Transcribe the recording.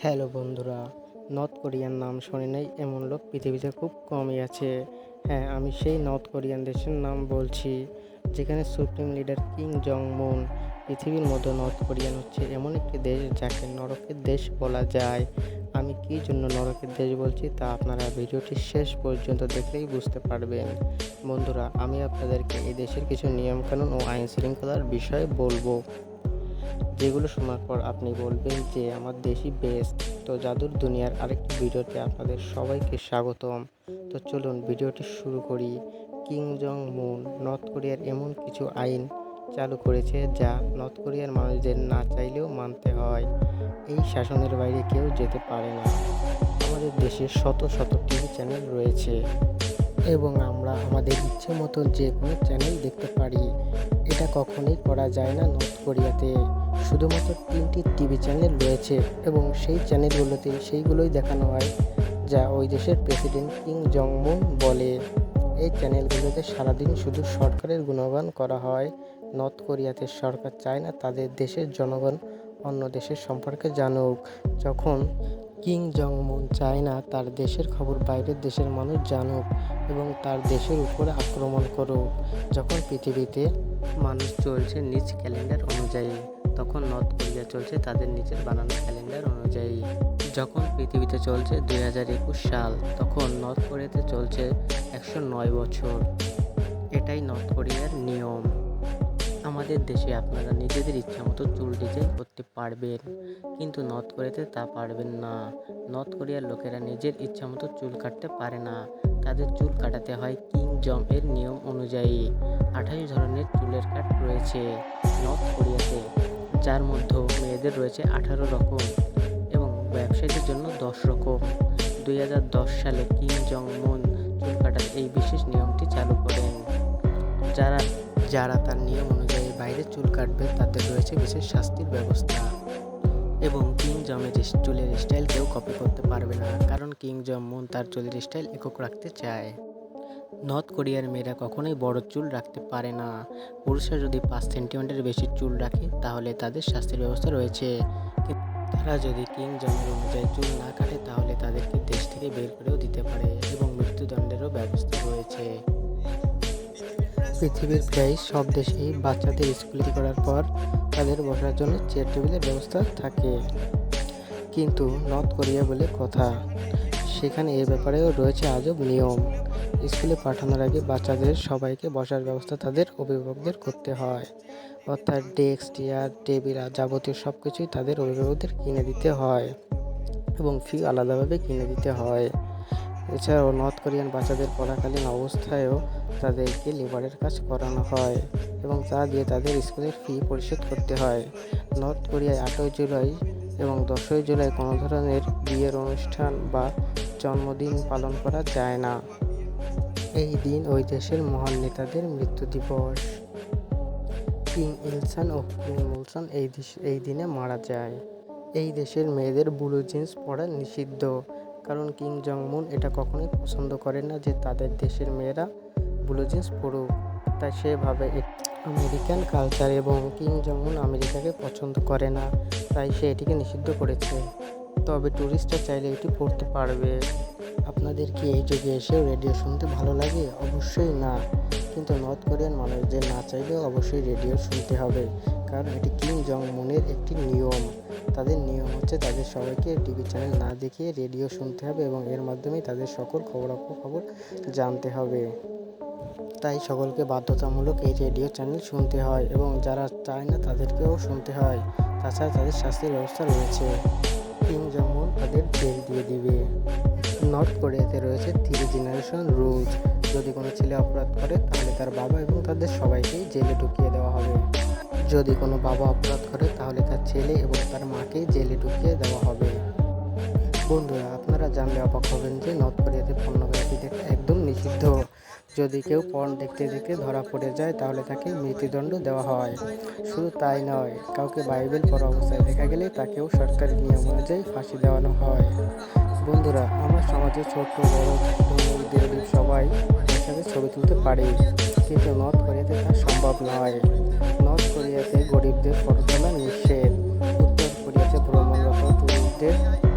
Hello বন্ধুরা, north কোরিয়ার নাম শোনে নাই এমন লোক পৃথিবীতে খুব কমই আছে। হ্যাঁ, আমি সেই নর্থ কোরিয়ান দেশের নাম বলছি, যেখানে supreme leader Kim Jong Un. পৃথিবীর মধ্যে নর্থ কোরিয়ান হচ্ছে এমন একটি দেশ যাকে নরকের দেশ বলা যায়। আমি কী জন্য নরকের দেশ বলছি তা আপনারা ভিডিওটি শেষ পর্যন্ত দেখলেই বুঝতে পারবেন। বন্ধুরা, আমি আপনাদেরকে এই দেশের কিছু নিয়মকানুন ও আইন শৃঙ্খলার বিষয়ে বলবো, যেগুলো শোনার পর আপনি বলবেন যে আমার দেশই বেস্ট। তো জাদুর দুনিয়ার আরেকটি ভিডিওতে আপনাদের সবাইকে স্বাগতম। তো চলুন ভিডিওটি শুরু করি। কিম জং মুন নর্থ কোরিয়ার এমন কিছু আইন চালু করেছে যা নর্থ কোরিয়ার মানুষদের না চাইলেও মানতে হয়। এই শাসনের বাইরে কেউ যেতে পারে না। আমাদের দেশে শত শত টিভি চ্যানেল রয়েছে এবং আমরা আমাদের ইচ্ছে মতো যে কোনো চ্যানেল দেখতে পারি। এটা কখনোই করা যায় না নর্থ কোরিয়াতে। শুধুমাত্র 3টি টিভি চ্যানেল রয়েছে এবং সেই চ্যানেলগুলোতে সেইগুলোই দেখানো হয় যা ওই দেশের প্রেসিডেন্ট কিম জং মুন বলে। এই চ্যানেলগুলোতে সারাদিন শুধু সরকারের গুণগান করা হয়। নর্থ কোরিয়াতে সরকার চায় না তাদের দেশের জনগণ অন্য দেশের সম্পর্কে জানুক। যখন কিম জং মুন চায় না তার দেশের খবর বাইরের দেশের মানুষ জানুক এবং তার দেশের উপরে আক্রমণ করুক। যখন পৃথিবীতে মানুষ চলছে নিজ ক্যালেন্ডার অনুযায়ী, তখন নর্থ কোরিয়া চলছে তাদের নিজের বানানো ক্যালেন্ডার অনুযায়ী। যখন পৃথিবীতে চলছে 2021 সাল, তখন নর্থ কোরিয়াতে চলছে 109 বছর। এটাই নর্থ কোরিয়ার নিয়ম। আমাদের দেশে আপনারা নিজেদের ইচ্ছামতো চুল ডিজাইন করতে পারবেন, কিন্তু নর্থ কোরিয়াতে তা পারবেন না। নর্থ কোরিয়ার লোকেরা নিজের ইচ্ছামতো চুল কাটতে পারে না। তাদের চুল কাটাতে হয় কিম জং এর নিয়ম অনুযায়ী। 28 ধরনের চুলের কাট রয়েছে নর্থ কোরিয়াতে, যার মধ্যে মেয়েদের রয়েছে 18 রকম এবং ব্যবসায়ীদের জন্য 10 রকম। 2010 সালে কিম জং মুন চুল কাটার এই বিশেষ নিয়মটি চালু করেন। যারা তার নিয়ম অনুযায়ী বাইরে চুল কাটবে তাদের রয়েছে বিশেষ শাস্তির ব্যবস্থা। এবং কিম জং এর চুলের স্টাইল কেউ কপি করতে পারবে না, কারণ কিম জং মুন তার চুলের স্টাইল একক রাখতে চায়। নর্থ কোরিয়ার মেয়েরা কখনোই বড় চুল রাখতে পারে না। পুরুষরা যদি 5 সেন্টিমিটার বেশি চুল রাখে তাহলে তাদের শাস্তির ব্যবস্থা রয়েছে। তারা যদি কিম জং এর অনুযায়ী চুল না কাটে তাহলে তাদেরকে দেশ থেকে বের করেও দিতে পারে এবং মৃত্যুদণ্ডেরও ব্যবস্থা রয়েছে। পৃথিবীর প্রায় সব দেশেই বাচ্চাদের স্কুলে করার পর তাদের বসার জন্য চেয়ার টেবিলের ব্যবস্থা থাকে, কিন্তু নর্থ কোরিয়া বলে কথা, সেখানে এ ব্যাপারেও রয়েছে আজব নিয়ম। স্কুলে পাঠানোর আগে বাচ্চাদের সবাইকে বসার ব্যবস্থা তাদের অভিভাবকদের করতে হয়, অর্থাৎ ডেস্ক, চেয়ার, টেবিল আর যাবতীয় সব কিছুই তাদের অভিভাবকদের কিনে দিতে হয় এবং ফি আলাদাভাবে কিনে দিতে হয়। এছাড়াও নর্থ কোরিয়ান বাচ্চাদের পড়াকালীন অবস্থায়ও তাদেরকে লেবারের কাজ করানো হয় এবং তা দিয়ে তাদের স্কুলের ফি পরিশোধ করতে হয়। নর্থ কোরিয়ায় 8ই জুলাই এবং 10ই জুলাই কোনো ধরনের বিয়ের অনুষ্ঠান বা জন্মদিন পালন করা যায় না। এই দিন ওই দেশের মহান নেতাদের মৃত্যু দিবস। কিম ইল সাং ও কিম ইল সং এই দিনে মারা যায়। এই দেশের মেয়েদের ব্লু জিন্স পরা নিষিদ্ধ, কারণ কিম জং মুন এটা কখনোই পছন্দ করে না যে তাদের দেশের মেয়েরা ব্লু জিন্স পরুক। তাই সেভাবে আমেরিকান কালচার এবং কিম জং মুন আমেরিকাকে পছন্দ করে না, তাই সে এটিকে নিষিদ্ধ করেছে। তবে টুরিস্টরা চাইলে এটি পড়তে পারবে। আপনাদের কি এই যুগে এসেও রেডিও শুনতে ভালো লাগে? অবশ্যই না, কিন্তু নর্থ কোরিয়ান মানুষদের না চাইলেও অবশ্যই রেডিও শুনতে হবে, কারণ এটি কিম জং মুনের একটি নিয়ম। তাদের নিয়ম হচ্ছে তাদের সবাইকে টিভি চ্যানেল না দেখিয়ে রেডিও শুনতে হবে এবং এর মাধ্যমেই তাদের সকল খবরাখবর জানতে হবে। তাই সকলকে বাধ্যতামূলক এই রেডিও চ্যানেল শুনতে হয় এবং যারা চায় না তাদেরকেও শুনতে হয়। তাছাড়া তাদের শাস্তির ব্যবস্থা রয়েছে। কিম জং মুন তাদের জেল দিয়ে দিবে। নর্থ কোরিয়াতে রয়েছে 3 জেনারেশন রুলস। যদি কোনো ছেলে অপরাধ করে তাহলে তার বাবা এবং তাদের সবাইকেই জেলে ঢুকিয়ে দেওয়া হবে। যদি কোনো বাবা অপরাধ করে তাহলে তার ছেলে এবং তার মাকেই জেলে ঢুকিয়ে দেওয়া হবে। বন্ধুরা, আপনারা জানলে অবাক হবেন যে নর্থ কোরিয়াতে পর্নোগ্রাফি দেখা একদম নিষিদ্ধ। যদি কেউ পর্ন দেখতে দেখতে ধরা পড়ে যায় তাহলে তাকে মৃত্যুদণ্ড দেওয়া হয়। শুধু তাই নয়, কাউকে বাইবেল পড়া অবস্থায় দেখা গেলে তাকেও সরকারি নিয়ম অনুযায়ী ফাঁসি দেওয়ানো হয়। বন্ধুরা, আমার সমাজে ছোট বড় গরিব সবাই একসাথে ছবি তুলতে পারে, কিন্তু নর্থ কোরিয়াতে তা সম্ভব নয়। নর্থ কোরিয়াতে গরিবদের ফটো তোলা নিষেধ। উত্তর কোরিয়াতে ভ্রমণরত হাফেজ।